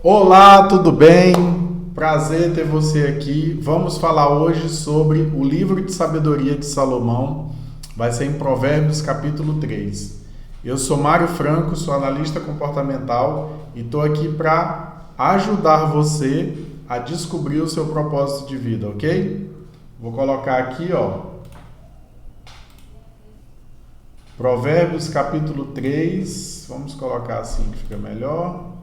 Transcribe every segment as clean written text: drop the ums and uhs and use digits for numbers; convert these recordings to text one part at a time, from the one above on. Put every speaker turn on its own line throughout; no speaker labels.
Olá, tudo bem? Prazer ter você aqui. Vamos falar hoje sobre o livro de sabedoria de Salomão. Vai ser em Provérbios capítulo 3. Eu sou Mário Franco, sou analista comportamental e estou aqui para ajudar você a descobrir o seu propósito de vida, ok? Vou colocar aqui, Provérbios capítulo 3. Vamos colocar assim que fica melhor.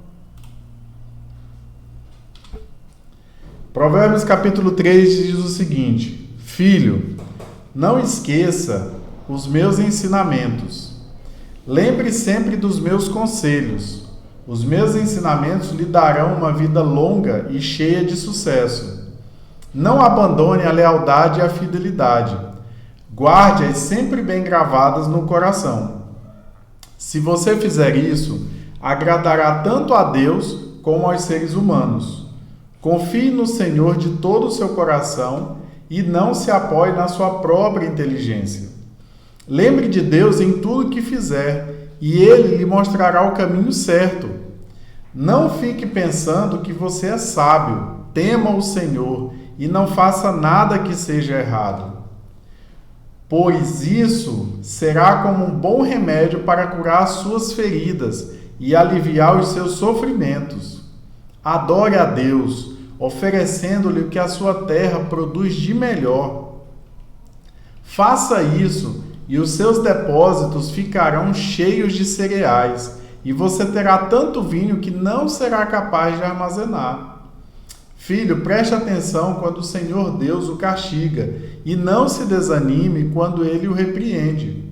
Provérbios capítulo 3 diz o seguinte: Filho, não esqueça os meus ensinamentos. Lembre sempre dos meus conselhos. Os meus ensinamentos lhe darão uma vida longa e cheia de sucesso. Não abandone a lealdade e a fidelidade. Guarde-as sempre bem gravadas no coração. Se você fizer isso, agradará tanto a Deus como aos seres humanos. Confie no Senhor de todo o seu coração e não se apoie na sua própria inteligência. Lembre de Deus em tudo que fizer e Ele lhe mostrará o caminho certo. Não fique pensando que você é sábio. Tema o Senhor e não faça nada que seja errado, pois isso será como um bom remédio para curar as suas feridas e aliviar os seus sofrimentos. Adore a Deus, oferecendo-lhe o que a sua terra produz de melhor. Faça isso e os seus depósitos ficarão cheios de cereais, e você terá tanto vinho que não será capaz de armazenar. Filho, preste atenção quando o Senhor Deus o castiga, e não se desanime quando ele o repreende.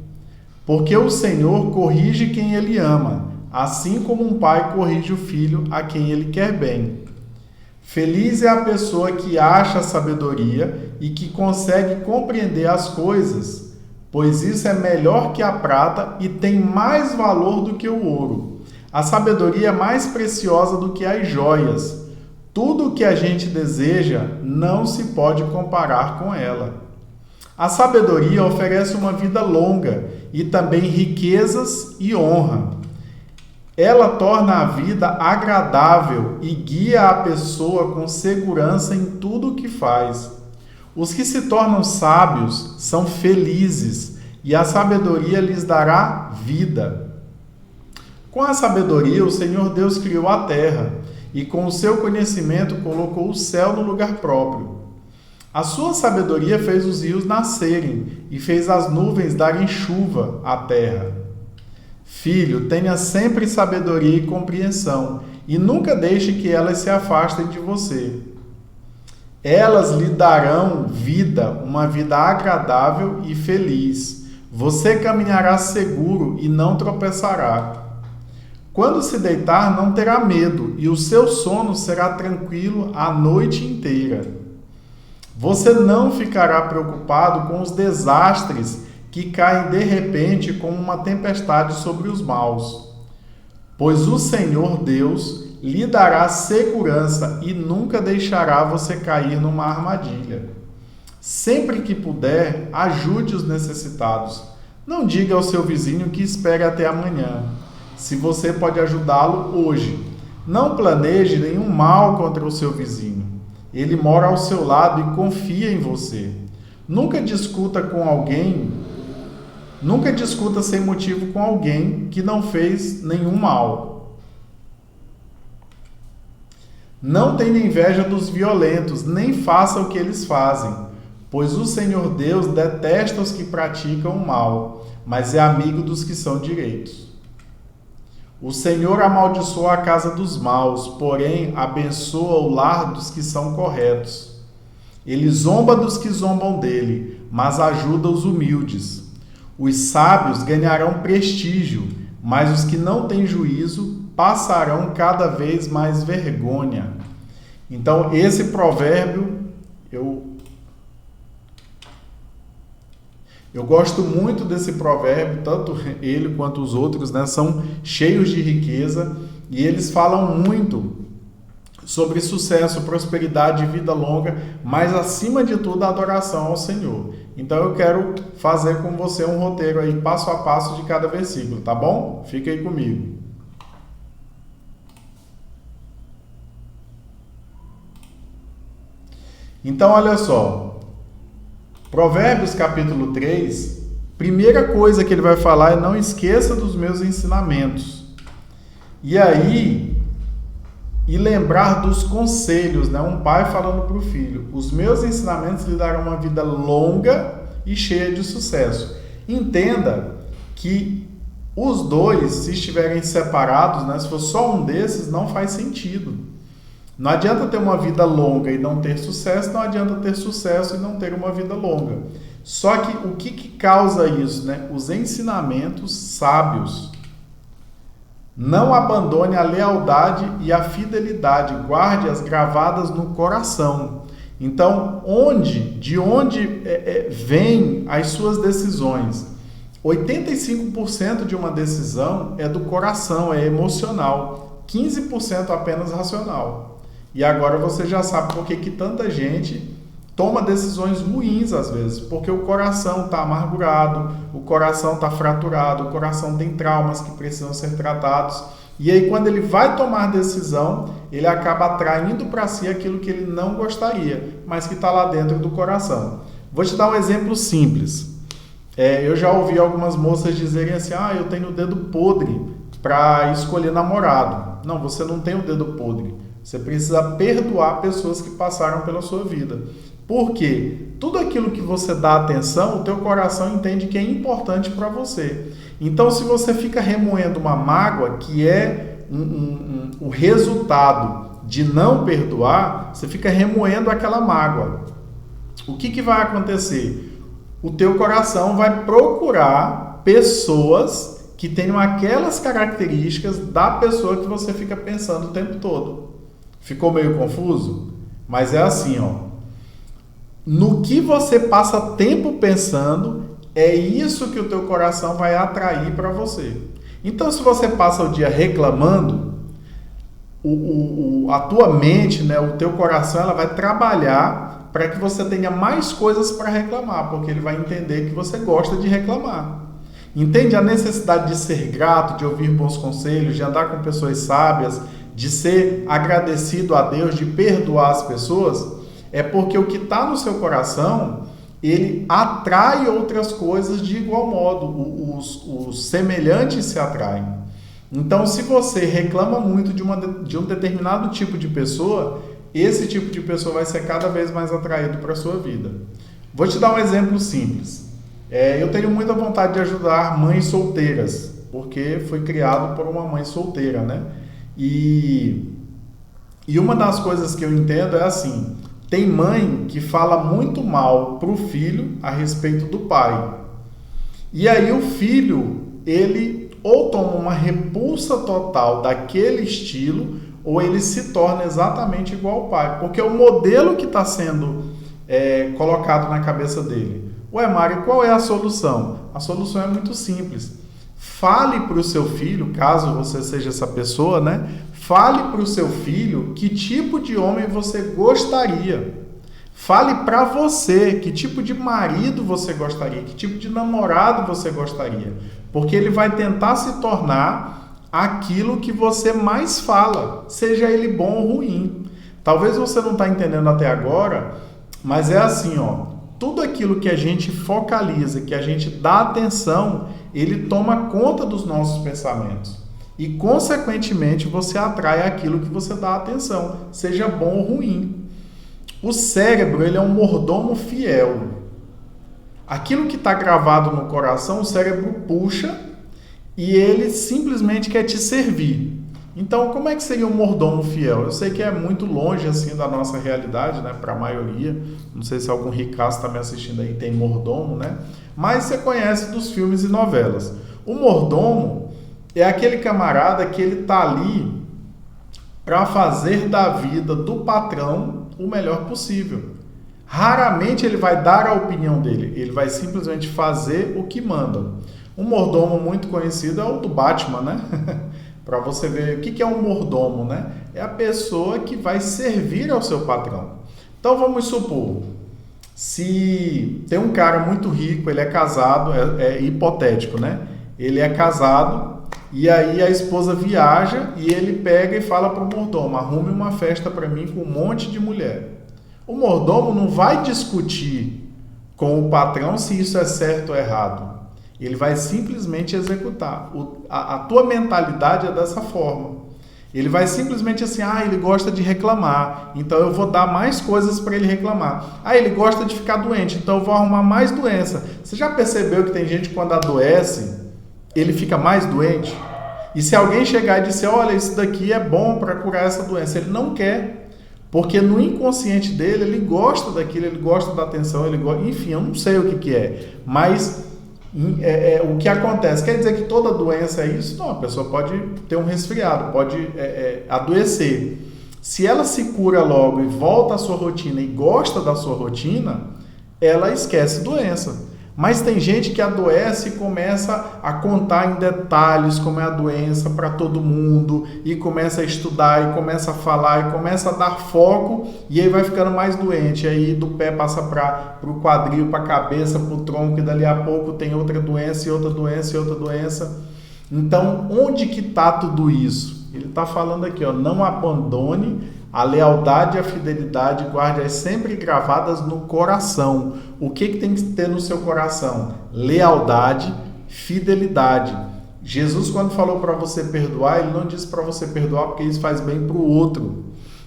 Porque o Senhor corrige quem ele ama, assim como um pai corrige o filho a quem ele quer bem. Feliz é a pessoa que acha sabedoria e que consegue compreender as coisas, pois isso é melhor que a prata e tem mais valor do que o ouro. A sabedoria é mais preciosa do que as joias. Tudo o que a gente deseja não se pode comparar com ela. A sabedoria oferece uma vida longa e também riquezas e honra. Ela torna a vida agradável e guia a pessoa com segurança em tudo o que faz. Os que se tornam sábios são felizes e a sabedoria lhes dará vida. Com a sabedoria, o Senhor Deus criou a terra e com o seu conhecimento colocou o céu no lugar próprio. A sua sabedoria fez os rios nascerem e fez as nuvens darem chuva à terra. Filho, tenha sempre sabedoria e compreensão, e nunca deixe que elas se afastem de você. Elas lhe darão vida, uma vida agradável e feliz. Você caminhará seguro e não tropeçará. Quando se deitar, não terá medo, e o seu sono será tranquilo a noite inteira. Você não ficará preocupado com os desastres que caem de repente como uma tempestade sobre os maus. Pois o Senhor Deus lhe dará segurança e nunca deixará você cair numa armadilha. Sempre que puder, ajude os necessitados. Não diga ao seu vizinho que espere até amanhã, se você pode ajudá-lo hoje. Não planeje nenhum mal contra o seu vizinho. Ele mora ao seu lado e confia em você. Nunca discuta sem motivo com alguém que não fez nenhum mal. Não tenha inveja dos violentos, nem faça o que eles fazem, pois o Senhor Deus detesta os que praticam o mal, mas é amigo dos que são direitos. O Senhor amaldiçoa a casa dos maus, porém abençoa o lar dos que são corretos. Ele zomba dos que zombam dele, mas ajuda os humildes. Os sábios ganharão prestígio, mas os que não têm juízo passarão cada vez mais vergonha. Então, esse provérbio, eu gosto muito desse provérbio, tanto ele quanto os outros, são cheios de riqueza e eles falam muito sobre sucesso, prosperidade e vida longa, mas acima de tudo a adoração ao Senhor. Então eu quero fazer com você um roteiro aí, passo a passo de cada versículo, tá bom? Fica aí comigo. Então, olha só, Provérbios capítulo 3, primeira coisa que ele vai falar é: não esqueça dos meus ensinamentos. E lembrar dos conselhos, né? Um pai falando para o filho: os meus ensinamentos lhe darão uma vida longa e cheia de sucesso. Entenda que os dois, se estiverem separados, né? Se for só um desses, não faz sentido. Não adianta ter uma vida longa e não ter sucesso, não adianta ter sucesso e não ter uma vida longa. Só que o que causa isso, né? Os ensinamentos sábios. Não abandone a lealdade e a fidelidade, guarde-as gravadas no coração. Então, de onde vêm as suas decisões? 85% de uma decisão é do coração, é emocional, 15% apenas racional. E agora você já sabe por que tanta gente toma decisões ruins às vezes, porque o coração está amargurado, o coração está fraturado, o coração tem traumas que precisam ser tratados. E aí, quando ele vai tomar decisão, ele acaba atraindo para si aquilo que ele não gostaria, mas que está lá dentro do coração. Vou te dar um exemplo simples. Eu já ouvi algumas moças dizerem assim: eu tenho o dedo podre para escolher namorado. Não, você não tem o dedo podre. Você precisa perdoar pessoas que passaram pela sua vida. Por quê? Tudo aquilo que você dá atenção, o teu coração entende que é importante para você. Então, se você fica remoendo uma mágoa, que é o resultado de não perdoar, você fica remoendo aquela mágoa. O que vai acontecer? O teu coração vai procurar pessoas que tenham aquelas características da pessoa que você fica pensando o tempo todo. Ficou meio confuso? Mas é assim, ó. No que você passa tempo pensando, é isso que o teu coração vai atrair para você. Então, se você passa o dia reclamando, a tua mente, né, o teu coração, ela vai trabalhar para que você tenha mais coisas para reclamar, porque ele vai entender que você gosta de reclamar. Entende a necessidade de ser grato, de ouvir bons conselhos, de andar com pessoas sábias, de ser agradecido a Deus, de perdoar as pessoas? É porque o que está no seu coração, ele atrai outras coisas de igual modo. Os semelhantes se atraem. Então, se você reclama muito de um determinado tipo de pessoa, esse tipo de pessoa vai ser cada vez mais atraído para a sua vida. Vou te dar um exemplo simples. Eu tenho muita vontade de ajudar mães solteiras, porque fui criado por uma mãe solteira, né? E uma das coisas que eu entendo é assim: tem mãe que fala muito mal para o filho a respeito do pai. E aí o filho, ele ou toma uma repulsa total daquele estilo, ou ele se torna exatamente igual ao pai. Porque o modelo que está sendo colocado na cabeça dele. Ué, Mário, qual é a solução? A solução é muito simples. Fale para o seu filho, caso você seja essa pessoa, né? Fale para o seu filho que tipo de homem você gostaria. Fale para você que tipo de marido você gostaria, que tipo de namorado você gostaria. Porque ele vai tentar se tornar aquilo que você mais fala, seja ele bom ou ruim. Talvez você não está entendendo até agora, mas é assim, ó. Tudo aquilo que a gente focaliza, que a gente dá atenção, ele toma conta dos nossos pensamentos. E, consequentemente, você atrai aquilo que você dá atenção, seja bom ou ruim. O cérebro, ele é um mordomo fiel. Aquilo que está gravado no coração, o cérebro puxa e ele simplesmente quer te servir. Então, como é que seria um mordomo fiel? Eu sei que é muito longe assim da nossa realidade, né? Para a maioria. Não sei se algum ricaço está me assistindo aí tem mordomo, né? Mas você conhece dos filmes e novelas. O mordomo é aquele camarada que ele está ali para fazer da vida do patrão o melhor possível. Raramente ele vai dar a opinião dele, ele vai simplesmente fazer o que manda. Um mordomo muito conhecido é o do Batman, né? Para você ver o que é um mordomo, né? É a pessoa que vai servir ao seu patrão. Então vamos supor, se tem um cara muito rico, ele é casado, é hipotético, né? Ele é casado e aí a esposa viaja e ele pega e fala para o mordomo: arrume uma festa para mim com um monte de mulher. O mordomo não vai discutir com o patrão se isso é certo ou errado. Ele vai simplesmente executar. A tua mentalidade é dessa forma. Ele vai simplesmente assim, ele gosta de reclamar, então eu vou dar mais coisas para ele reclamar. Ele gosta de ficar doente, então eu vou arrumar mais doença. Você já percebeu que tem gente que quando adoece, ele fica mais doente? E se alguém chegar e disser, olha, isso daqui é bom para curar essa doença, ele não quer. Porque no inconsciente dele, ele gosta daquilo, ele gosta da atenção, enfim, eu não sei o que é. Mas o que acontece? Quer dizer que toda doença é isso? Não, a pessoa pode ter um resfriado, pode adoecer. Se ela se cura logo e volta à sua rotina e gosta da sua rotina, ela esquece doença. Mas tem gente que adoece e começa a contar em detalhes como é a doença para todo mundo, e começa a estudar, e começa a falar, e começa a dar foco, e aí vai ficando mais doente. Aí do pé passa para o quadril, para a cabeça, para o tronco, e dali a pouco tem outra doença, e outra doença, e outra doença. Então, onde que está tudo isso? Ele está falando aqui, não abandone a lealdade e a fidelidade, guarde-as sempre gravadas no coração. O que tem que ter no seu coração? Lealdade, fidelidade. Jesus, quando falou para você perdoar, ele não disse para você perdoar porque isso faz bem para o outro.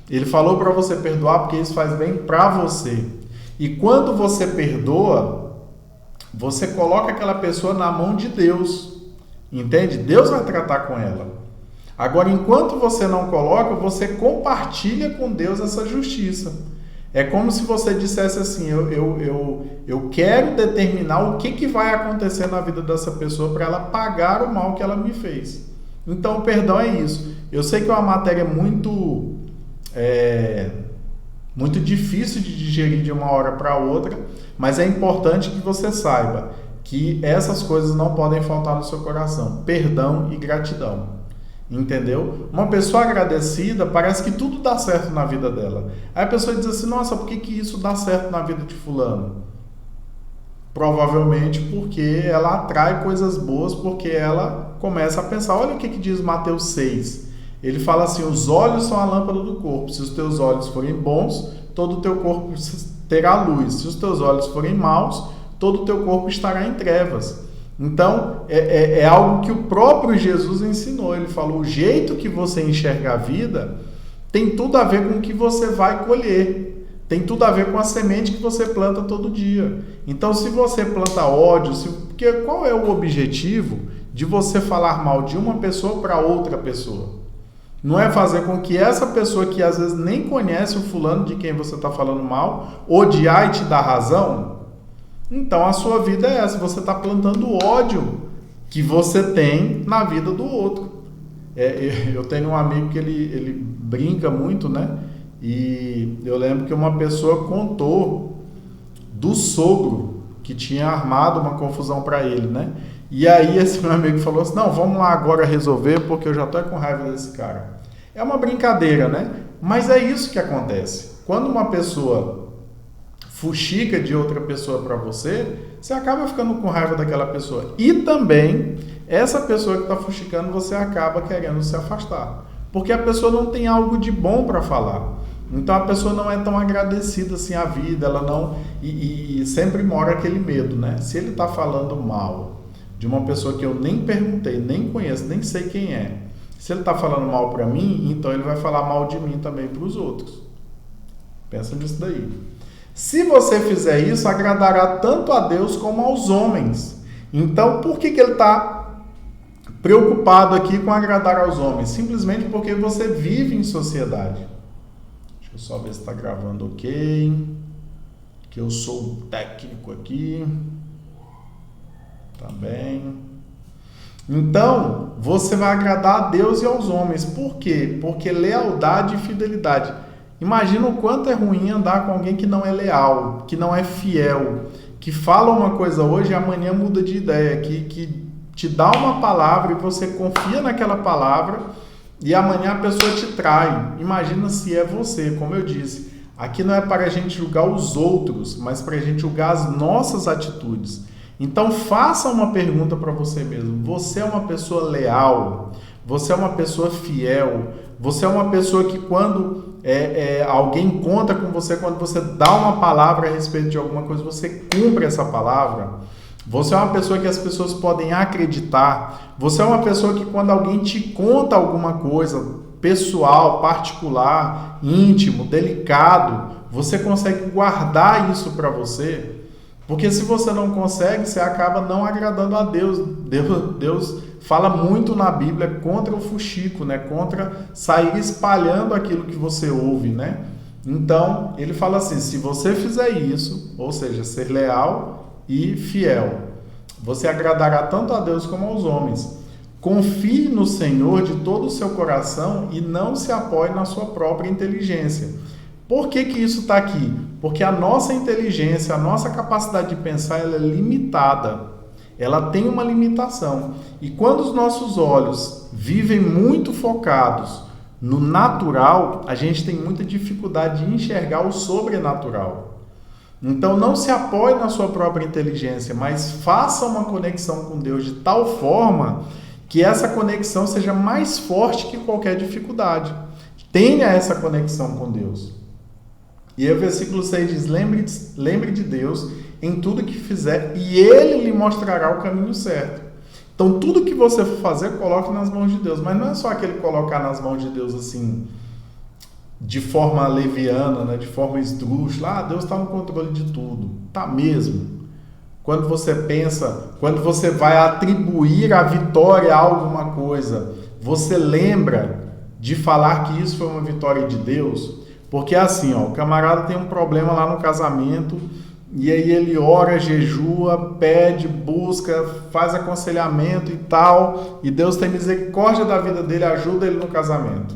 Ele falou para você perdoar porque isso faz bem para você. E quando você perdoa, você coloca aquela pessoa na mão de Deus. Entende? Deus vai tratar com ela. Agora, enquanto você não coloca, você compartilha com Deus essa justiça. É como se você dissesse assim, eu quero determinar o que vai acontecer na vida dessa pessoa para ela pagar o mal que ela me fez. Então, o perdão é isso. Eu sei que é uma matéria muito difícil de digerir de uma hora para outra, mas é importante que você saiba que essas coisas não podem faltar no seu coração. Perdão e gratidão. Entendeu? Uma pessoa agradecida, parece que tudo dá certo na vida dela. Aí a pessoa diz assim, nossa, por que isso dá certo na vida de fulano? Provavelmente porque ela atrai coisas boas, porque ela começa a pensar, olha o que diz Mateus 6. Ele fala assim, os olhos são a lâmpada do corpo. Se os teus olhos forem bons, todo o teu corpo terá luz. Se os teus olhos forem maus, todo o teu corpo estará em trevas. Então, é algo que o próprio Jesus ensinou. Ele falou, o jeito que você enxerga a vida tem tudo a ver com o que você vai colher. Tem tudo a ver com a semente que você planta todo dia. Então, se você planta ódio, porque qual é o objetivo de você falar mal de uma pessoa para outra pessoa? Não é fazer com que essa pessoa que às vezes nem conhece o fulano de quem você está falando mal, odiar e te dar razão? Então a sua vida é essa, você está plantando o ódio que você tem na vida do outro. Eu tenho um amigo que ele brinca muito, né? E eu lembro que uma pessoa contou do sogro que tinha armado uma confusão para ele, né? E aí esse meu amigo falou assim, não, vamos lá agora resolver porque eu já estou com raiva desse cara. É uma brincadeira, né? Mas é isso que acontece. Quando uma pessoa fuxica de outra pessoa para você, você acaba ficando com raiva daquela pessoa. E também, essa pessoa que está fuxicando, você acaba querendo se afastar. Porque a pessoa não tem algo de bom para falar. Então a pessoa não é tão agradecida assim à vida, ela não... E sempre mora aquele medo, né? Se ele está falando mal de uma pessoa que eu nem perguntei, nem conheço, nem sei quem é, se ele está falando mal para mim, então ele vai falar mal de mim também para os outros. Pensa nisso daí. Se você fizer isso, agradará tanto a Deus como aos homens. Então, por que ele está preocupado aqui com agradar aos homens? Simplesmente porque você vive em sociedade. Deixa eu só ver se está gravando ok. Que eu sou o técnico aqui. Tá bem. Então, você vai agradar a Deus e aos homens. Por quê? Porque lealdade e fidelidade. Imagina o quanto é ruim andar com alguém que não é leal, que não é fiel, que fala uma coisa hoje e amanhã muda de ideia, que te dá uma palavra e você confia naquela palavra e amanhã a pessoa te trai. Imagina se é você, como eu disse. Aqui não é para a gente julgar os outros, mas para a gente julgar as nossas atitudes. Então faça uma pergunta para você mesmo. Você é uma pessoa leal? Você é uma pessoa fiel? Você é uma pessoa que quando alguém conta com você, quando você dá uma palavra a respeito de alguma coisa, você cumpre essa palavra. Você é uma pessoa que as pessoas podem acreditar. Você é uma pessoa que, quando alguém te conta alguma coisa pessoal, particular, íntimo, delicado, você consegue guardar isso para você. Porque se você não consegue, você acaba não agradando a Deus. Deus fala muito na Bíblia contra o fuxico, né? Contra sair espalhando aquilo que você ouve, né? Então, ele fala assim, se você fizer isso, ou seja, ser leal e fiel, você agradará tanto a Deus como aos homens. Confie no Senhor de todo o seu coração e não se apoie na sua própria inteligência. Por que isso está aqui? Porque a nossa inteligência, a nossa capacidade de pensar, ela é limitada. Ela tem uma limitação. E quando os nossos olhos vivem muito focados no natural, a gente tem muita dificuldade de enxergar o sobrenatural. Então não se apoie na sua própria inteligência, mas faça uma conexão com Deus de tal forma que essa conexão seja mais forte que qualquer dificuldade. Tenha essa conexão com Deus. E aí o versículo 6 diz, lembre de Deus em tudo que fizer e Ele lhe mostrará o caminho certo. Então tudo que você for fazer, coloque nas mãos de Deus. Mas não é só aquele colocar nas mãos de Deus assim, de forma leviana, né? De forma esdrúxula. Deus está no controle de tudo. Tá mesmo. Quando você pensa, quando você vai atribuir a vitória a alguma coisa, você lembra de falar que isso foi uma vitória de Deus? Porque assim, o camarada tem um problema lá no casamento, e aí ele ora, jejua, pede, busca, faz aconselhamento e tal, e Deus tem misericórdia da vida dele, ajuda ele no casamento.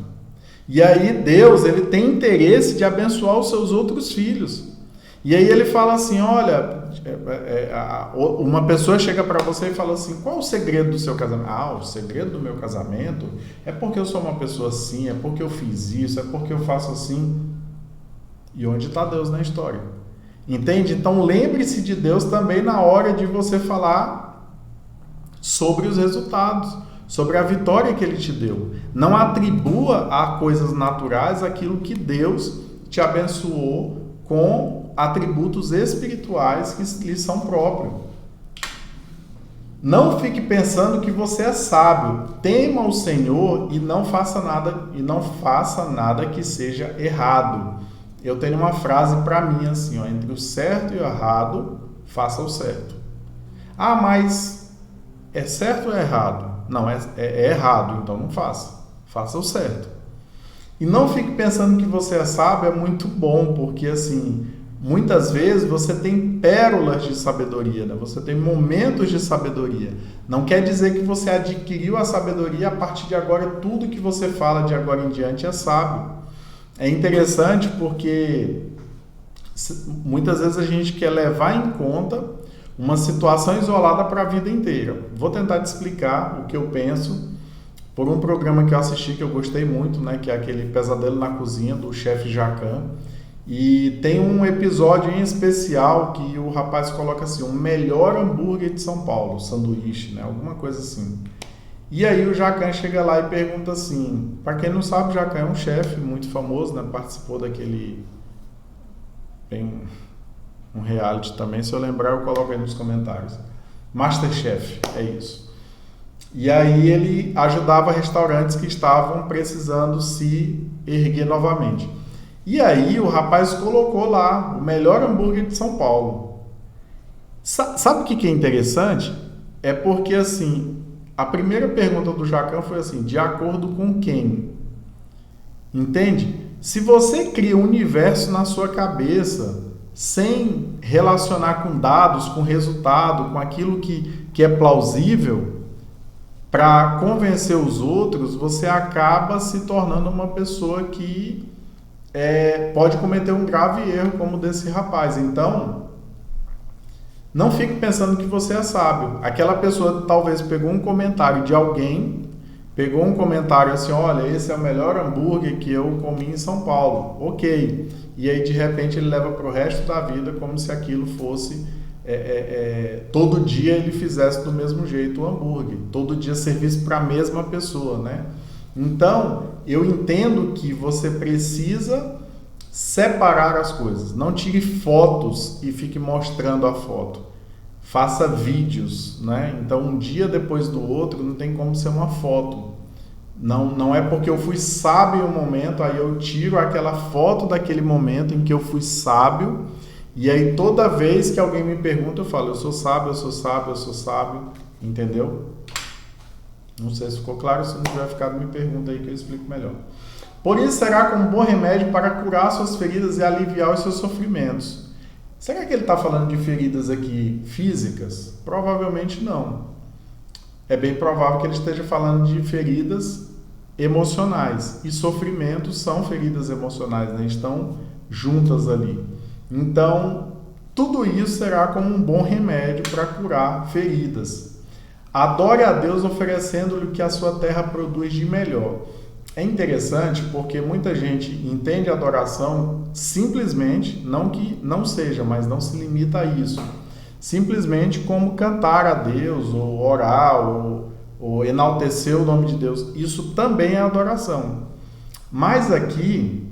E aí Deus, ele tem interesse de abençoar os seus outros filhos. E aí ele fala assim, olha, uma pessoa chega para você e fala assim, qual é o segredo do seu casamento? O segredo do meu casamento é porque eu sou uma pessoa assim, é porque eu fiz isso, é porque eu faço assim. E onde está Deus na história? Entende? Então lembre-se de Deus também na hora de você falar sobre os resultados, sobre a vitória que Ele te deu. Não atribua a coisas naturais aquilo que Deus te abençoou com atributos espirituais que lhe são próprios. Não fique pensando que você é sábio. Tema o Senhor e não faça nada que seja errado. Eu tenho uma frase para mim assim, entre o certo e o errado, faça o certo. Mas é certo ou é errado? Não, é errado, então não faça. Faça o certo. E não fique pensando que você é sábio, é muito bom, porque assim, muitas vezes você tem pérolas de sabedoria, né? Você tem momentos de sabedoria. Não quer dizer que você adquiriu a sabedoria, a partir de agora tudo que você fala de agora em diante é sábio. É interessante porque muitas vezes a gente quer levar em conta uma situação isolada para a vida inteira. Vou tentar te explicar o que eu penso por um programa que eu assisti que eu gostei muito, né? Que é aquele Pesadelo na Cozinha, do chefe Jacan. E tem um episódio em especial que o rapaz coloca assim, o melhor hambúrguer de São Paulo, sanduíche, né? Alguma coisa assim. E aí o Jacan chega lá e pergunta assim, para quem não sabe, o Jacan é um chefe muito famoso, né? Participou daquele... Tem um reality também, se eu lembrar eu coloco aí nos comentários. Masterchef, é isso. E aí ele ajudava restaurantes que estavam precisando se erguer novamente. E aí o rapaz colocou lá o melhor hambúrguer de São Paulo. Sabe o que é interessante? É porque assim, a primeira pergunta do Jacan foi assim, de acordo com quem? Entende? Se você cria um universo na sua cabeça sem relacionar com dados, com resultado, com aquilo que é plausível, para convencer os outros, você acaba se tornando uma pessoa que pode cometer um grave erro como desse rapaz. Então, não fique pensando que você é sábio. Aquela pessoa talvez pegou um comentário de alguém, pegou um comentário assim, olha, esse é o melhor hambúrguer que eu comi em São Paulo. Ok. E aí, de repente, ele leva para o resto da vida como se aquilo fosse... todo dia ele fizesse do mesmo jeito o hambúrguer. Todo dia servisse para a mesma pessoa, né? Então, eu entendo que você precisa separar as coisas. Não tire fotos e fique mostrando a foto. Faça vídeos, né? Então, um dia depois do outro não tem como ser uma foto. Não é porque eu fui sábio em um momento, aí eu tiro aquela foto daquele momento em que eu fui sábio, e aí toda vez que alguém me pergunta, eu falo, eu sou sábio, eu sou sábio, eu sou sábio, entendeu? Não sei se ficou claro, se não tiver ficado, me pergunta aí que eu explico melhor. Por isso será como um bom remédio para curar suas feridas e aliviar os seus sofrimentos. Será que ele está falando de feridas aqui físicas? Provavelmente não. É bem provável que ele esteja falando de feridas emocionais. E sofrimentos são feridas emocionais, né? Estão juntas ali. Então, tudo isso será como um bom remédio para curar feridas. Adore a Deus oferecendo-lhe o que a sua terra produz de melhor. É interessante porque muita gente entende a adoração simplesmente, não que não seja, mas não se limita a isso. Simplesmente como cantar a Deus, ou orar, ou enaltecer o nome de Deus. Isso também é adoração. Mas aqui,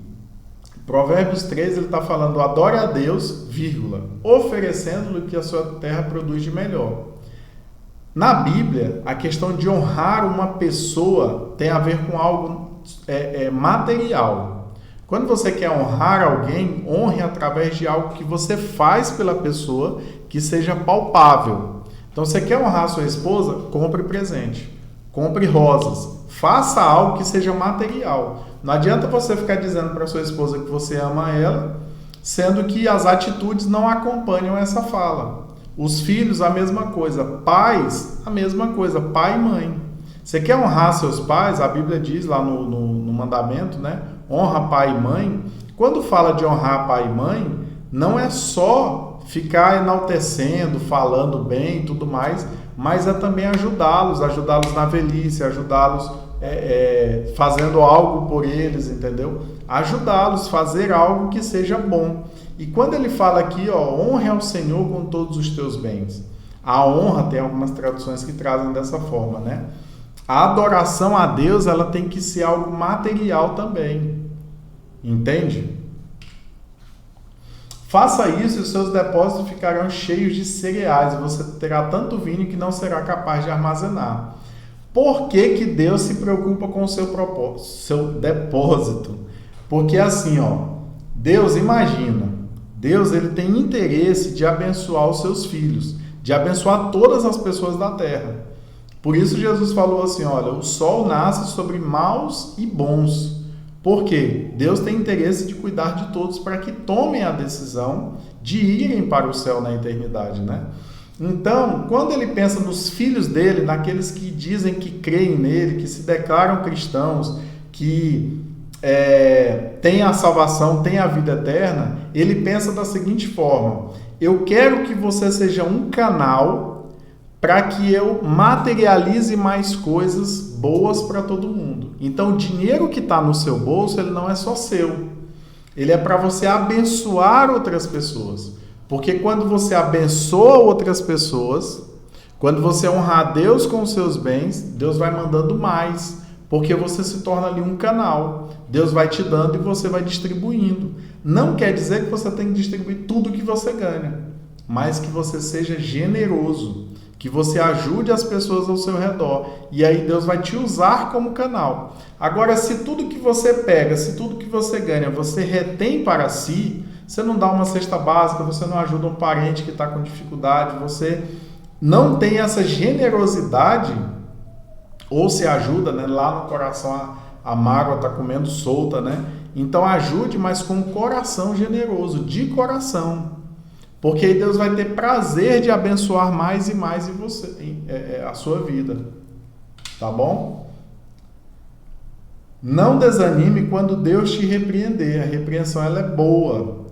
Provérbios 13, ele está falando, adore a Deus, vírgula, oferecendo-lhe o que a sua terra produz de melhor. Na Bíblia, a questão de honrar uma pessoa tem a ver com algo material. Quando você quer honrar alguém, honre através de algo que você faz pela pessoa que seja palpável. Então, você quer honrar sua esposa? Compre presente, compre rosas, faça algo que seja material. Não adianta você ficar dizendo para sua esposa que você ama ela, sendo que as atitudes não acompanham essa fala. Os filhos, a mesma coisa. Pais, a mesma coisa. Pai e mãe. Você quer honrar seus pais? A Bíblia diz lá no mandamento, né? Honra pai e mãe. Quando fala de honrar pai e mãe, não é só ficar enaltecendo, falando bem e tudo mais, mas é também ajudá-los na velhice, ajudá-los fazendo algo por eles, entendeu? Ajudá-los, fazer algo que seja bom. E quando ele fala aqui, honre ao Senhor com todos os teus bens. A honra, tem algumas traduções que trazem dessa forma, né? A adoração a Deus, ela tem que ser algo material também. Entende? Faça isso e os seus depósitos ficarão cheios de cereais e você terá tanto vinho que não será capaz de armazenar. Por que que Deus se preocupa com o seu depósito? Porque assim, Deus, imagina, Deus ele tem interesse de abençoar os seus filhos, de abençoar todas as pessoas da terra. Por isso Jesus falou assim, olha, o sol nasce sobre maus e bons. Por quê? Deus tem interesse de cuidar de todos para que tomem a decisão de irem para o céu na eternidade, né? Então, quando ele pensa nos filhos dele, naqueles que dizem que creem nele, que se declaram cristãos, que têm a salvação, têm a vida eterna, ele pensa da seguinte forma, eu quero que você seja um canal para que eu materialize mais coisas boas para todo mundo. Então, o dinheiro que está no seu bolso, ele não é só seu. Ele é para você abençoar outras pessoas. Porque quando você abençoa outras pessoas, quando você honra a Deus com os seus bens, Deus vai mandando mais. Porque você se torna ali um canal. Deus vai te dando e você vai distribuindo. Não quer dizer que você tem que distribuir tudo que você ganha, mas que você seja generoso, que você ajude as pessoas ao seu redor. E aí Deus vai te usar como canal. Agora, se tudo que você pega, se tudo que você ganha, você retém para si, você não dá uma cesta básica, você não ajuda um parente que está com dificuldade, você não tem essa generosidade, ou se ajuda, né? Lá no coração a mágoa está comendo solta, né? Então ajude, mas com um coração generoso, de coração. Porque aí Deus vai ter prazer de abençoar mais e mais a sua vida. Tá bom? Não desanime quando Deus te repreender. A repreensão ela é boa.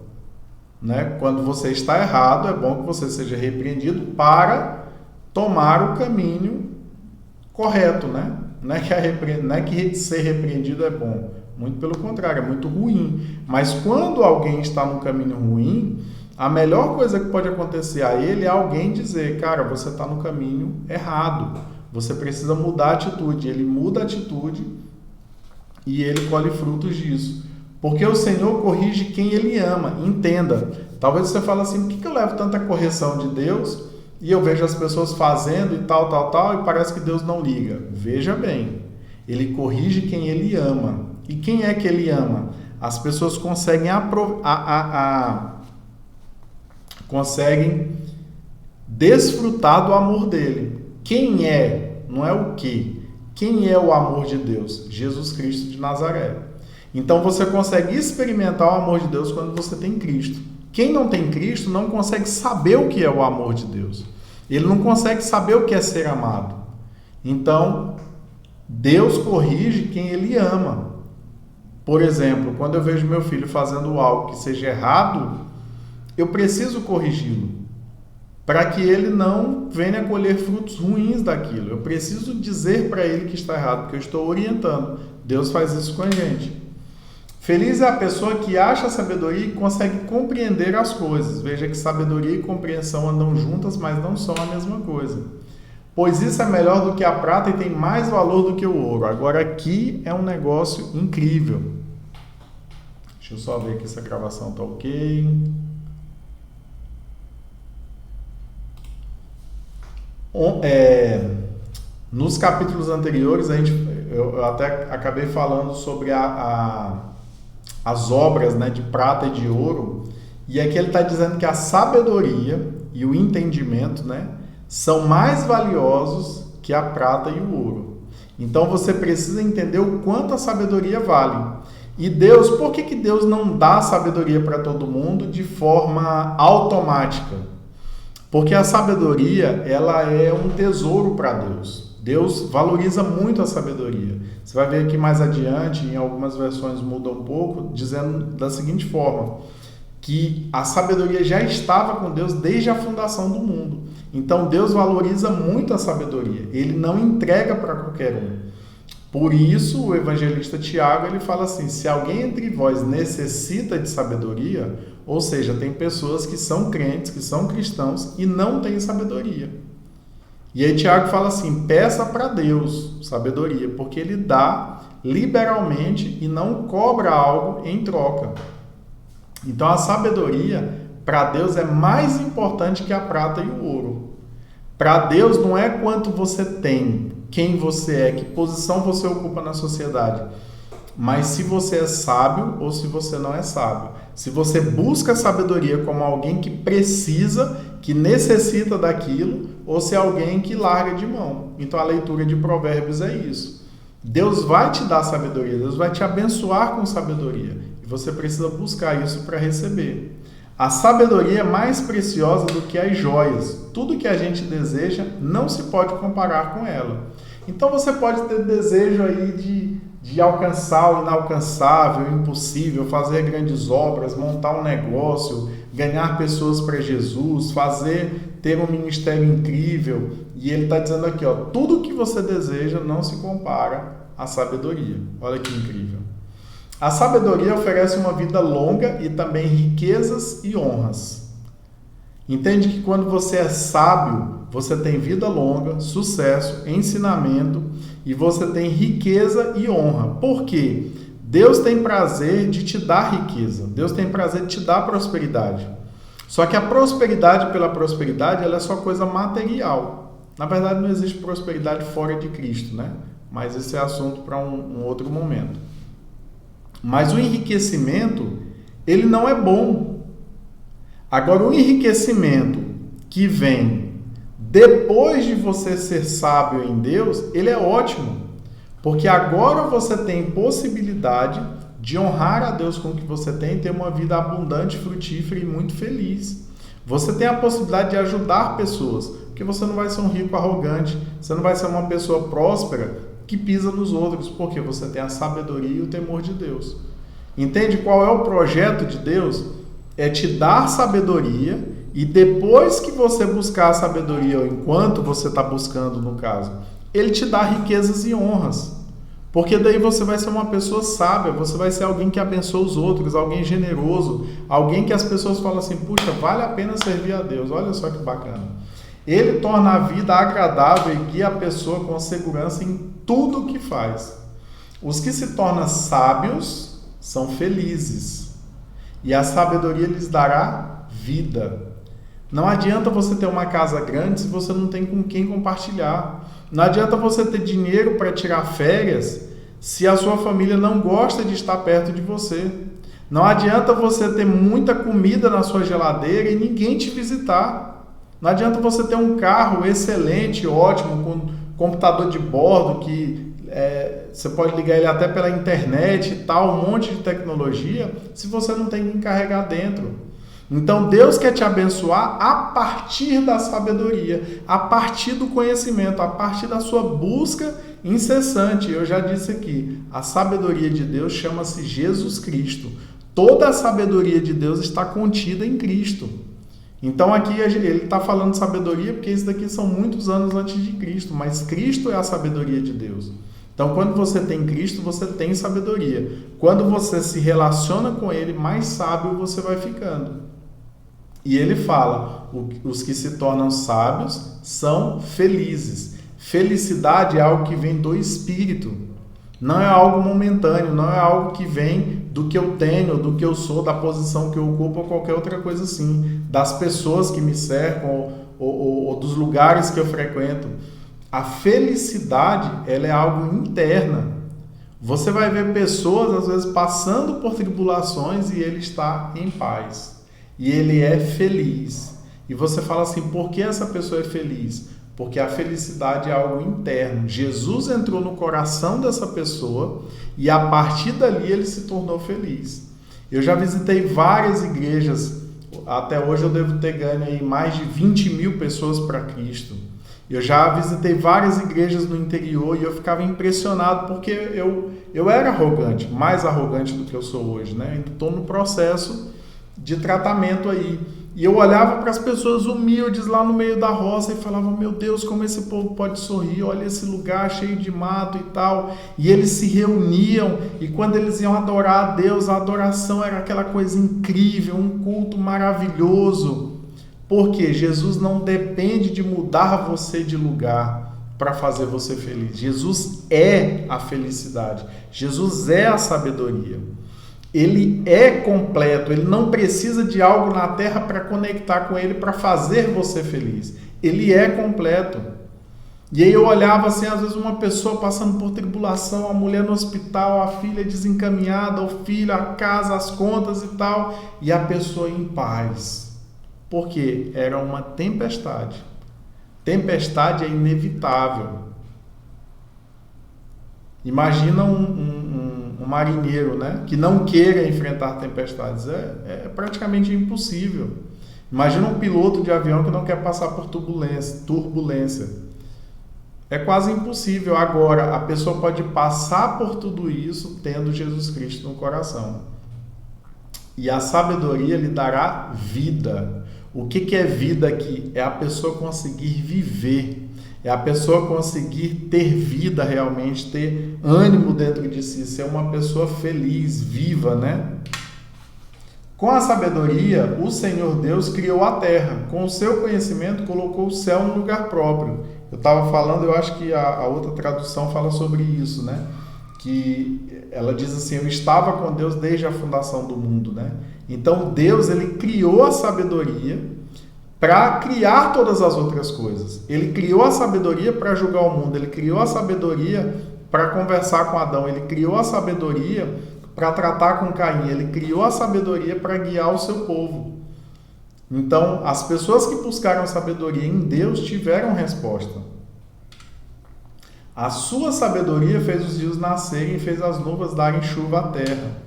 Né? Quando você está errado, é bom que você seja repreendido para tomar o caminho correto. Né? Não é que ser repreendido é bom. Muito pelo contrário, é muito ruim. Mas quando alguém está no caminho ruim, a melhor coisa que pode acontecer a ele é alguém dizer, cara, você está no caminho errado, você precisa mudar a atitude. Ele muda a atitude e ele colhe frutos disso. Porque o Senhor corrige quem ele ama. Entenda. Talvez você fale assim, por que eu levo tanta correção de Deus e eu vejo as pessoas fazendo e tal, e parece que Deus não liga? Veja bem, ele corrige quem ele ama. E quem é que ele ama? As pessoas conseguem conseguem desfrutar do amor dele. Quem é? Não é o que. Quem é o amor de Deus? Jesus Cristo de Nazaré. Então você consegue experimentar o amor de Deus quando você tem Cristo. Quem não tem Cristo não consegue saber o que é o amor de Deus. Ele não consegue saber o que é ser amado. Então, Deus corrige quem ele ama. Por exemplo, quando eu vejo meu filho fazendo algo que seja errado, eu preciso corrigi-lo, para que ele não venha colher frutos ruins daquilo. Eu preciso dizer para ele que está errado, porque eu estou orientando. Deus faz isso com a gente. Feliz é a pessoa que acha a sabedoria e consegue compreender as coisas. Veja que sabedoria e compreensão andam juntas, mas não são a mesma coisa. Pois isso é melhor do que a prata e tem mais valor do que o ouro. Agora aqui é um negócio incrível. Deixa eu só ver aqui se a gravação está ok. Nos capítulos anteriores, eu até acabei falando sobre as obras, né, de prata e de ouro, e aqui ele está dizendo que a sabedoria e o entendimento, né, são mais valiosos que a prata e o ouro. Então você precisa entender o quanto a sabedoria vale. E Deus, por que Deus não dá sabedoria para todo mundo de forma automática? Porque a sabedoria, ela é um tesouro para Deus. Deus valoriza muito a sabedoria. Você vai ver aqui mais adiante, em algumas versões muda um pouco, dizendo da seguinte forma, que a sabedoria já estava com Deus desde a fundação do mundo. Então Deus valoriza muito a sabedoria. Ele não entrega para qualquer um. Por isso, o evangelista Tiago, ele fala assim, se alguém entre vós necessita de sabedoria, ou seja, tem pessoas que são crentes, que são cristãos e não têm sabedoria. E aí Tiago fala assim, peça para Deus sabedoria, porque ele dá liberalmente e não cobra algo em troca. Então a sabedoria para Deus é mais importante que a prata e o ouro. Para Deus não é quanto você tem, quem você é, que posição você ocupa na sociedade, mas se você é sábio ou se você não é sábio. Se você busca sabedoria como alguém que precisa, que necessita daquilo, ou se é alguém que larga de mão. Então a leitura de Provérbios é isso. Deus vai te dar sabedoria, Deus vai te abençoar com sabedoria. E você precisa buscar isso para receber. A sabedoria é mais preciosa do que as joias. Tudo que a gente deseja não se pode comparar com ela. Então você pode ter desejo aí de alcançar o inalcançável, o impossível, fazer grandes obras, montar um negócio, ganhar pessoas para Jesus, ter um ministério incrível. E ele está dizendo aqui, ó, tudo que você deseja não se compara à sabedoria. Olha que incrível. A sabedoria oferece uma vida longa e também riquezas e honras. Entende que quando você é sábio, você tem vida longa, sucesso, ensinamento e você tem riqueza e honra. Por quê? Deus tem prazer de te dar riqueza. Deus tem prazer de te dar prosperidade. Só que a prosperidade pela prosperidade, ela é só coisa material. Na verdade, não existe prosperidade fora de Cristo, né? Mas esse é assunto para um outro momento. Mas o enriquecimento, ele não é bom. Agora, o enriquecimento que vem depois de você ser sábio em Deus, ele é ótimo. Porque agora você tem possibilidade de honrar a Deus com o que você tem e ter uma vida abundante, frutífera e muito feliz. Você tem a possibilidade de ajudar pessoas, porque você não vai ser um rico arrogante, você não vai ser uma pessoa próspera que pisa nos outros, porque você tem a sabedoria e o temor de Deus. Entende qual é o projeto de Deus? É te dar sabedoria e depois que você buscar a sabedoria, ou enquanto você está buscando, no caso, ele te dá riquezas e honras. Porque daí você vai ser uma pessoa sábia, você vai ser alguém que abençoa os outros, alguém generoso, alguém que as pessoas falam assim, puxa, vale a pena servir a Deus, olha só que bacana. Ele torna a vida agradável e guia a pessoa com segurança em tudo que faz. Os que se tornam sábios são felizes, e a sabedoria lhes dará vida. Não adianta você ter uma casa grande se você não tem com quem compartilhar. Não adianta você ter dinheiro para tirar férias se a sua família não gosta de estar perto de você. Não adianta você ter muita comida na sua geladeira e ninguém te visitar. Não adianta você ter um carro excelente, ótimo, com computador de bordo, que você pode ligar ele até pela internet e tal, um monte de tecnologia, se você não tem quem carregar dentro. Então Deus quer te abençoar a partir da sabedoria, a partir do conhecimento, a partir da sua busca incessante. Eu já disse aqui, a sabedoria de Deus chama-se Jesus Cristo. Toda a sabedoria de Deus está contida em Cristo. Então aqui ele está falando de sabedoria porque isso daqui são muitos anos antes de Cristo, mas Cristo é a sabedoria de Deus. Então quando você tem Cristo, você tem sabedoria. Quando você se relaciona com Ele, mais sábio você vai ficando. E ele fala, os que se tornam sábios são felizes. Felicidade é algo que vem do Espírito. Não é algo momentâneo, não é algo que vem do que eu tenho, do que eu sou, da posição que eu ocupo ou qualquer outra coisa assim. Das pessoas que me cercam ou dos lugares que eu frequento. A felicidade, ela é algo interna. Você vai ver pessoas, às vezes, passando por tribulações e ele está em paz. E ele é feliz. E você fala assim, por que essa pessoa é feliz? Porque a felicidade é algo interno. Jesus entrou no coração dessa pessoa e a partir dali ele se tornou feliz. Eu já visitei várias igrejas, até hoje eu devo ter ganho aí mais de 20 mil pessoas para Cristo. Eu já visitei várias igrejas no interior e eu ficava impressionado porque eu era arrogante, mais arrogante do que eu sou hoje, né? Estou no processo de tratamento aí. E eu olhava para as pessoas humildes lá no meio da roça e falava, meu Deus, como esse povo pode sorrir, olha esse lugar cheio de mato e tal. E eles se reuniam e quando eles iam adorar a Deus, a adoração era aquela coisa incrível, um culto maravilhoso. Porque Jesus não depende de mudar você de lugar para fazer você feliz. Jesus é a felicidade. Jesus é a sabedoria. Ele é completo, ele não precisa de algo na terra para conectar com ele, para fazer você feliz. Ele é completo. E aí eu olhava assim, às vezes uma pessoa passando por tribulação, a mulher no hospital, a filha desencaminhada, o filho, a casa, as contas e tal, e a pessoa em paz. Porque era uma tempestade. Tempestade é inevitável. Imagina um marinheiro, né, que não queira enfrentar tempestades. É praticamente impossível. Imagina um piloto de avião que não quer passar por turbulência. É quase impossível. Agora, a pessoa pode passar por tudo isso tendo Jesus Cristo no coração. E a sabedoria lhe dará vida. O que é vida aqui? É a pessoa conseguir viver. É a pessoa conseguir ter vida realmente, ter ânimo dentro de si, ser uma pessoa feliz, viva, né? Com a sabedoria, o Senhor Deus criou a terra. Com o seu conhecimento, colocou o céu no lugar próprio. Eu estava falando, eu acho que a outra tradução fala sobre isso, né? Que ela diz assim, eu estava com Deus desde a fundação do mundo, né? Então Deus, ele criou a sabedoria para criar todas as outras coisas. Ele criou a sabedoria para julgar o mundo, ele criou a sabedoria para conversar com Adão, ele criou a sabedoria para tratar com Caim, ele criou a sabedoria para guiar o seu povo. Então, as pessoas que buscaram sabedoria em Deus tiveram resposta. A sua sabedoria fez os rios nascerem e fez as nuvens darem chuva à terra.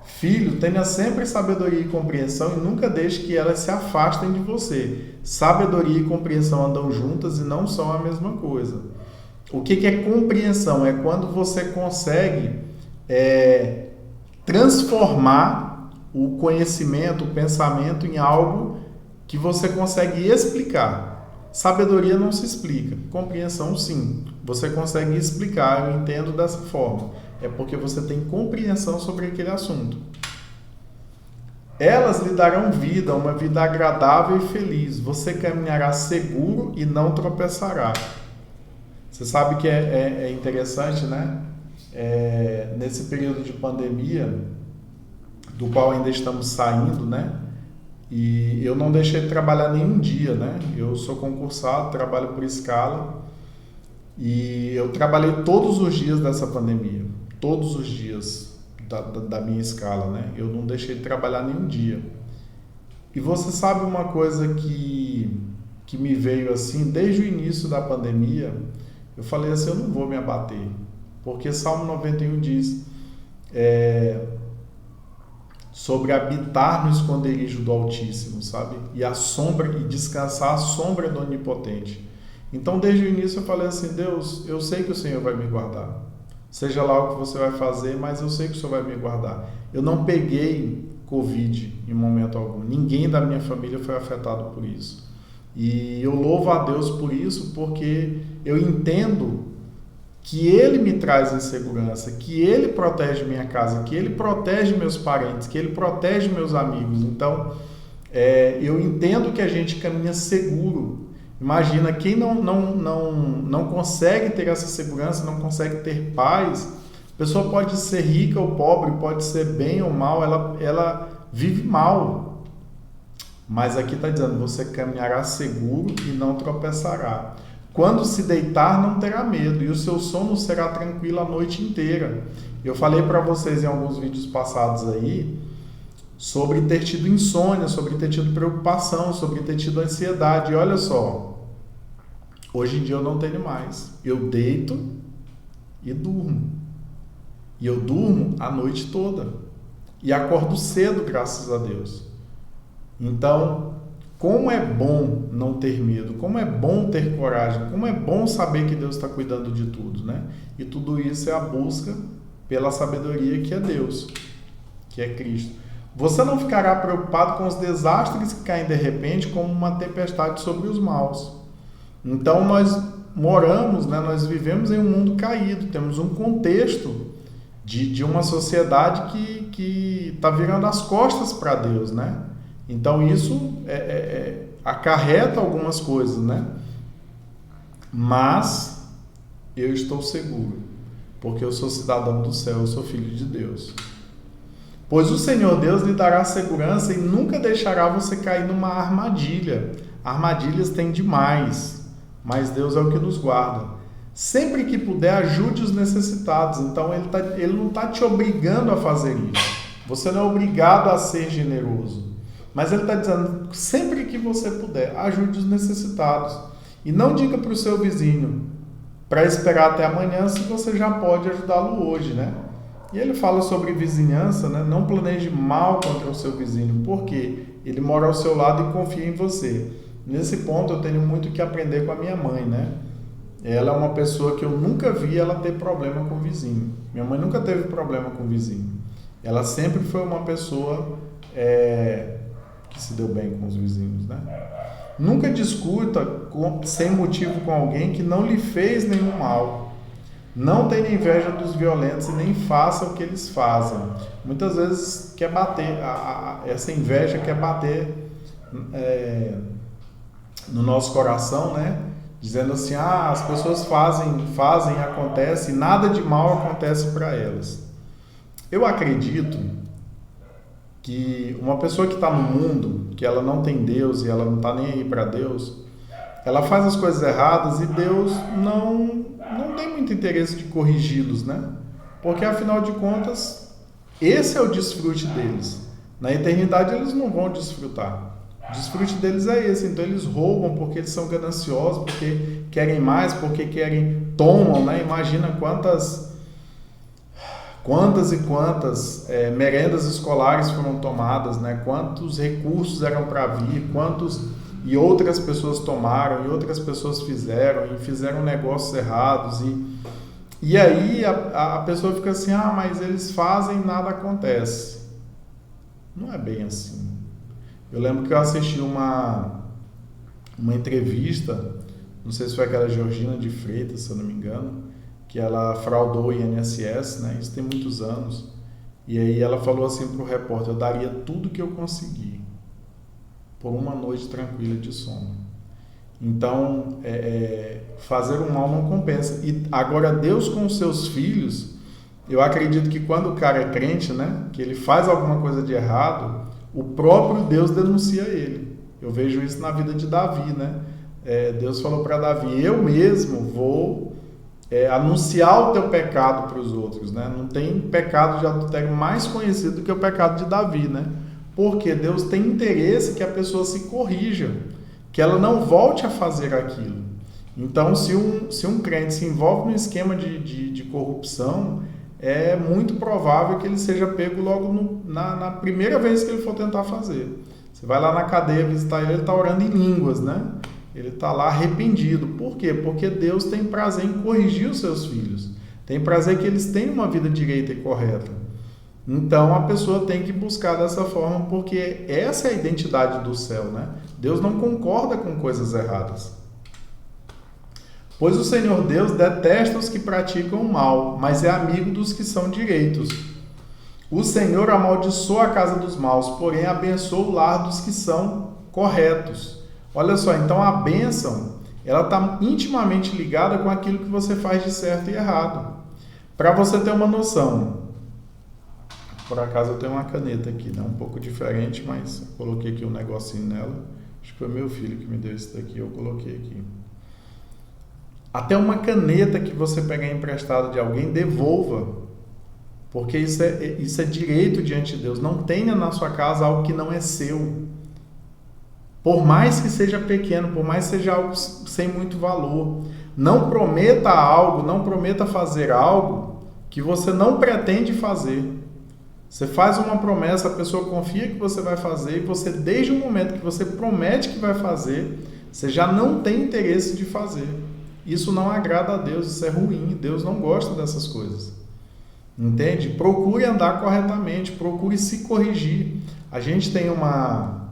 Filho, tenha sempre sabedoria e compreensão e nunca deixe que elas se afastem de você. Sabedoria e compreensão andam juntas e não são a mesma coisa. O que é compreensão? É quando você consegue transformar o conhecimento, o pensamento em algo que você consegue explicar. Sabedoria não se explica. Compreensão, sim. Você consegue explicar, eu entendo dessa forma. É porque você tem compreensão sobre aquele assunto. Elas lhe darão vida, uma vida agradável e feliz. Você caminhará seguro e não tropeçará. Você sabe que é interessante, né? nesse período de pandemia, do qual ainda estamos saindo, né? E eu não deixei de trabalhar nenhum dia, né? Eu sou concursado, trabalho por escala e eu trabalhei todos os dias dessa pandemia, todos os dias da minha escala, né? Eu não deixei de trabalhar nenhum dia. E você sabe uma coisa que me veio assim, desde o início da pandemia, eu falei assim, eu não vou me abater, porque Salmo 91 diz sobre habitar no esconderijo do Altíssimo, sabe? E descansar à sombra do Onipotente. Então, desde o início eu falei assim, Deus, eu sei que o Senhor vai me guardar. Seja lá o que você vai fazer, mas eu sei que o Senhor vai me guardar. Eu não peguei Covid em momento algum. Ninguém da minha família foi afetado por isso. E eu louvo a Deus por isso, porque eu entendo que Ele me traz em segurança, que Ele protege minha casa, que Ele protege meus parentes, que Ele protege meus amigos. Então, eu entendo que a gente caminha seguro. Imagina, quem não consegue ter essa segurança, não consegue ter paz, a pessoa pode ser rica ou pobre, pode ser bem ou mal, ela vive mal. Mas aqui está dizendo, você caminhará seguro e não tropeçará. Quando se deitar, não terá medo, e o seu sono será tranquilo a noite inteira. Eu falei para vocês em alguns vídeos passados aí, sobre ter tido insônia, sobre ter tido preocupação, sobre ter tido ansiedade. E olha só, hoje em dia eu não tenho mais. Eu deito e durmo. E eu durmo a noite toda. E acordo cedo, graças a Deus. Então, como é bom não ter medo, como é bom ter coragem, como é bom saber que Deus está cuidando de tudo, né? E tudo isso é a busca pela sabedoria que é Deus, que é Cristo. Você não ficará preocupado com os desastres que caem de repente como uma tempestade sobre os maus. Então nós moramos, né, nós vivemos em um mundo caído, temos um contexto de uma sociedade que está virando as costas para Deus, né? Então isso acarreta algumas coisas, né? Mas eu estou seguro, porque eu sou cidadão do céu, eu sou filho de Deus. Pois o Senhor Deus lhe dará segurança e nunca deixará você cair numa armadilha. Armadilhas tem demais, mas Deus é o que nos guarda. Sempre que puder, ajude os necessitados. Então ele não está te obrigando a fazer isso. Você não é obrigado a ser generoso. Mas ele está dizendo, sempre que você puder, ajude os necessitados. E não diga para o seu vizinho, para esperar até amanhã, se você já pode ajudá-lo hoje, né? E ele fala sobre vizinhança, né? Não planeje mal contra o seu vizinho, porque ele mora ao seu lado e confia em você. Nesse ponto eu tenho muito que aprender com a minha mãe, né? Ela é uma pessoa que eu nunca vi ela ter problema com o vizinho. Minha mãe nunca teve problema com o vizinho. Ela sempre foi uma pessoa que se deu bem com os vizinhos, né? Nunca discuta sem motivo com alguém que não lhe fez nenhum mal. Não tenha inveja dos violentos e nem faça o que eles fazem. Muitas vezes quer bater, essa inveja quer bater no nosso coração, né? Dizendo assim, as pessoas fazem, acontece, e nada de mal acontece para elas. Eu acredito que uma pessoa que está no mundo, que ela não tem Deus e ela não está nem aí para Deus, ela faz as coisas erradas e Deus não tem muito interesse de corrigi-los, né? Porque afinal de contas, esse é o desfrute deles. Na eternidade eles não vão desfrutar. O desfrute deles é esse. Então eles roubam porque eles são gananciosos, porque querem mais, porque tomam, né? Imagina quantas e quantas merendas escolares foram tomadas, né? Quantos recursos eram para vir, e outras pessoas tomaram, e outras pessoas fizeram negócios errados, e aí a pessoa fica assim, mas eles fazem e nada acontece. Não é bem assim. Eu lembro que eu assisti uma entrevista, não sei se foi aquela Georgina de Freitas, se eu não me engano, que ela fraudou o INSS, né? Isso tem muitos anos. E aí ela falou assim para o repórter, eu daria tudo que eu consegui por uma noite tranquila de sono. Então, fazer o mal não compensa. E agora Deus com os seus filhos, Eu acredito que quando o cara é crente, né, que ele faz alguma coisa de errado, o próprio Deus denuncia ele. Eu vejo isso na vida de Davi, né? Deus falou para Davi: eu mesmo vou anunciar o teu pecado para os outros, né? Não tem pecado de adultério mais conhecido do que o pecado de Davi, né? Porque Deus tem interesse que a pessoa se corrija, que ela não volte a fazer aquilo. Então, se um crente se envolve num esquema de corrupção, é muito provável que ele seja pego logo na primeira vez que ele for tentar fazer. Você vai lá na cadeia visitar ele está orando em línguas, né? Ele está lá arrependido. Por quê? Porque Deus tem prazer em corrigir os seus filhos. Tem prazer que eles tenham uma vida direita e correta. Então, a pessoa tem que buscar dessa forma, porque essa é a identidade do céu, né? Deus não concorda com coisas erradas. Pois o Senhor Deus detesta os que praticam o mal, mas é amigo dos que são direitos. O Senhor amaldiçoa a casa dos maus, porém abençoa o lar dos que são corretos. Olha só, então a bênção, ela está intimamente ligada com aquilo que você faz de certo e errado. Para você ter uma noção, por acaso eu tenho uma caneta aqui, né? Um pouco diferente, mas eu coloquei aqui um negocinho nela. Acho que foi meu filho que me deu isso daqui, eu coloquei aqui. Até uma caneta que você pegar emprestada de alguém, devolva. Porque isso é direito diante de Deus. Não tenha na sua casa algo que não é seu. Por mais que seja pequeno, por mais que seja algo sem muito valor. Não prometa algo, não prometa fazer algo que você não pretende fazer. Você faz uma promessa, a pessoa confia que você vai fazer e você, desde o momento que você promete que vai fazer, você já não tem interesse de fazer. Isso não agrada a Deus, isso é ruim. Deus não gosta dessas coisas. Entende? Procure andar corretamente, procure se corrigir. A gente tem uma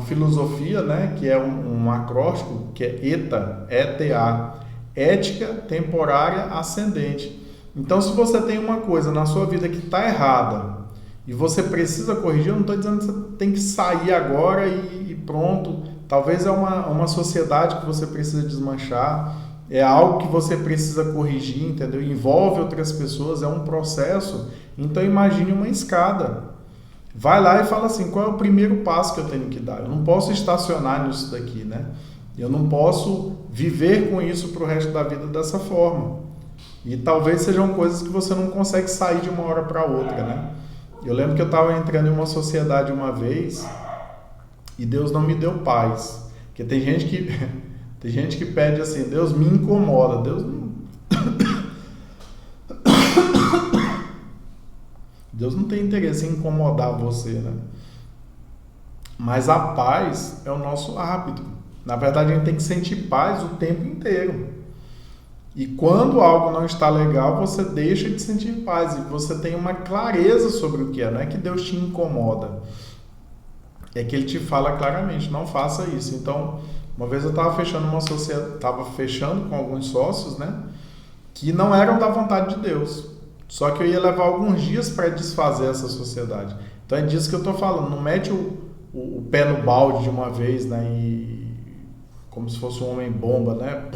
filosofia, né, que é um acróstico, que é ETA, ETA, Ética Temporária Ascendente. Então, se você tem uma coisa na sua vida que está errada e você precisa corrigir, eu não estou dizendo que você tem que sair agora e pronto. Talvez é uma sociedade que você precisa desmanchar, é algo que você precisa corrigir, entendeu? Envolve outras pessoas, é um processo. Então imagine uma escada. Vai lá e fala assim, qual é o primeiro passo que eu tenho que dar? Eu não posso estacionar nisso daqui, né? Eu não posso viver com isso para o resto da vida dessa forma. E talvez sejam coisas que você não consegue sair de uma hora para outra, né? Eu lembro que eu estava entrando em uma sociedade uma vez e Deus não me deu paz. Porque tem gente que pede assim, Deus me incomoda. Deus não tem interesse em incomodar você, né? Mas a paz é o nosso hábito. Na verdade, a gente tem que sentir paz o tempo inteiro. E quando algo não está legal, você deixa de sentir paz. E você tem uma clareza sobre o que é. Não é que Deus te incomoda. É que Ele te fala claramente, não faça isso. Então, uma vez eu estava fechando uma sociedade, estava fechando com alguns sócios, né? Que não eram da vontade de Deus. Só que eu ia levar alguns dias para desfazer essa sociedade. Então é disso que eu estou falando. Não mete o pé no balde de uma vez, né? E, como se fosse um homem-bomba, né?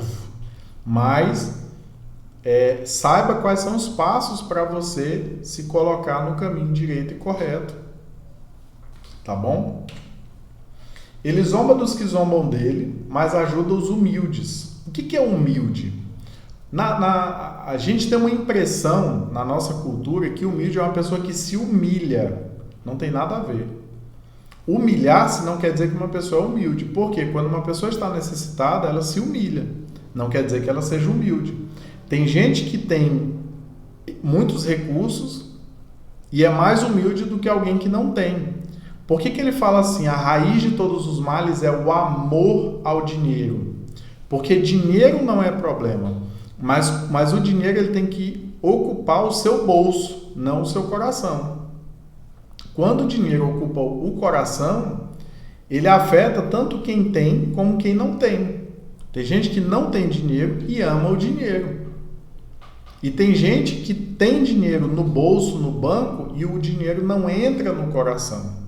Mas saiba quais são os passos para você se colocar no caminho direito e correto. Tá bom? Ele zomba dos que zombam dele, mas ajuda os humildes. O que é humilde? A gente tem uma impressão na nossa cultura que humilde é uma pessoa que se humilha. Não tem nada a ver. Humilhar-se não quer dizer que uma pessoa é humilde. Porque quando uma pessoa está necessitada, ela se humilha. Não quer dizer que ela seja humilde. Tem gente que tem muitos recursos e é mais humilde do que alguém que não tem. Por que ele fala assim? A raiz de todos os males é o amor ao dinheiro. Porque dinheiro não é problema. Mas o dinheiro ele tem que ocupar o seu bolso, não o seu coração. Quando o dinheiro ocupa o coração, ele afeta tanto quem tem como quem não tem. Tem gente que não tem dinheiro e ama o dinheiro. E tem gente que tem dinheiro no bolso, no banco, e o dinheiro não entra no coração.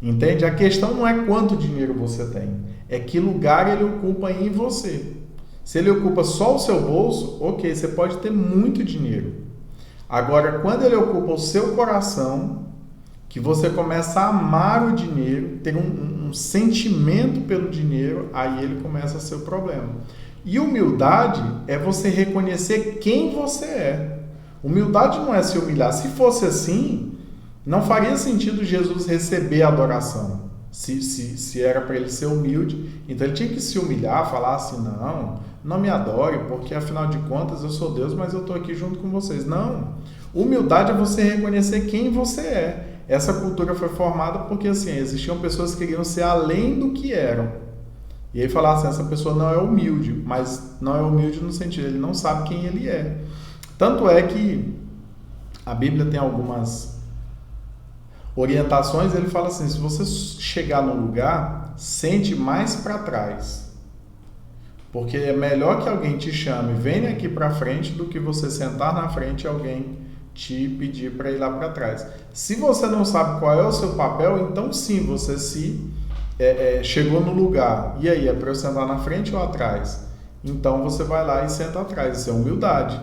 Entende? A questão não é quanto dinheiro você tem, é que lugar ele ocupa em você. Se ele ocupa só o seu bolso, ok, você pode ter muito dinheiro. Agora, quando ele ocupa o seu coração, que você começa a amar o dinheiro, ter um sentimento pelo dinheiro, aí ele começa a ser o problema. E humildade é você reconhecer quem você é. Humildade não é se humilhar. Se fosse assim, não faria sentido Jesus receber a adoração. Se era para ele ser humilde, então ele tinha que se humilhar, falar assim, não me adore, porque afinal de contas eu sou Deus, mas eu estou aqui junto com vocês. Não. Humildade é você reconhecer quem você é. Essa cultura foi formada porque assim, existiam pessoas que queriam ser além do que eram. E aí falar assim, essa pessoa não é humilde, mas não é humilde no sentido, ele não sabe quem ele é. Tanto é que a Bíblia tem algumas orientações, ele fala assim, se você chegar num lugar, sente mais para trás. Porque é melhor que alguém te chame, venha aqui para frente, do que você sentar na frente e alguém te pedir para ir lá para trás. Se você não sabe qual é o seu papel, então sim, você chegou no lugar. E aí, é para eu sentar na frente ou atrás? Então você vai lá e senta atrás. Isso é humildade.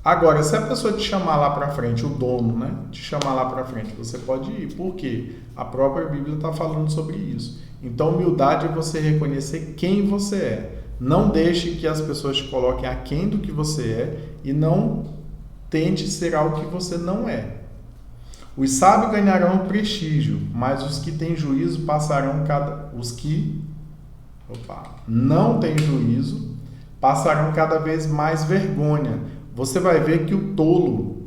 Agora, se a pessoa te chamar lá para frente, o dono, né? Te chamar lá para frente, você pode ir. Por quê? A própria Bíblia está falando sobre isso. Então, humildade é você reconhecer quem você é. Não deixe que as pessoas te coloquem aquém do que você é e não tente ser algo que você não é. Os sábios ganharão prestígio, mas os que têm juízo passarão não têm juízo passarão cada vez mais vergonha. Você vai ver que o tolo,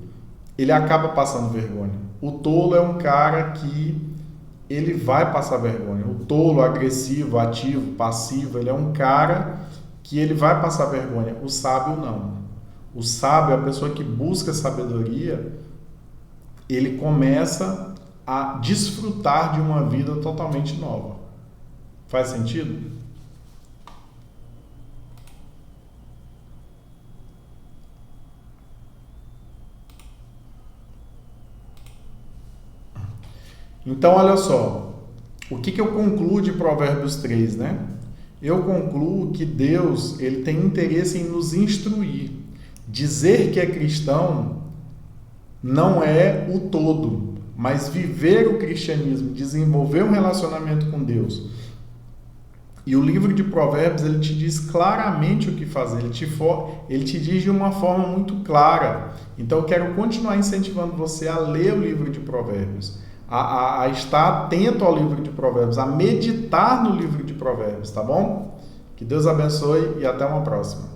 ele acaba passando vergonha. O tolo é um cara que ele vai passar vergonha. O tolo, agressivo, ativo, passivo, ele é um cara que ele vai passar vergonha. O sábio não. O sábio é a pessoa que busca sabedoria, ele começa a desfrutar de uma vida totalmente nova. Faz sentido? Então, olha só, o que eu concluo de Provérbios 3, né? Eu concluo que Deus, ele tem interesse em nos instruir. Dizer que é cristão não é o todo, mas viver o cristianismo, desenvolver um relacionamento com Deus. E o livro de Provérbios, ele te diz claramente o que fazer, ele te diz de uma forma muito clara. Então eu quero continuar incentivando você a ler o livro de Provérbios, a estar atento ao livro de Provérbios, a meditar no livro de Provérbios, tá bom? Que Deus abençoe e até uma próxima.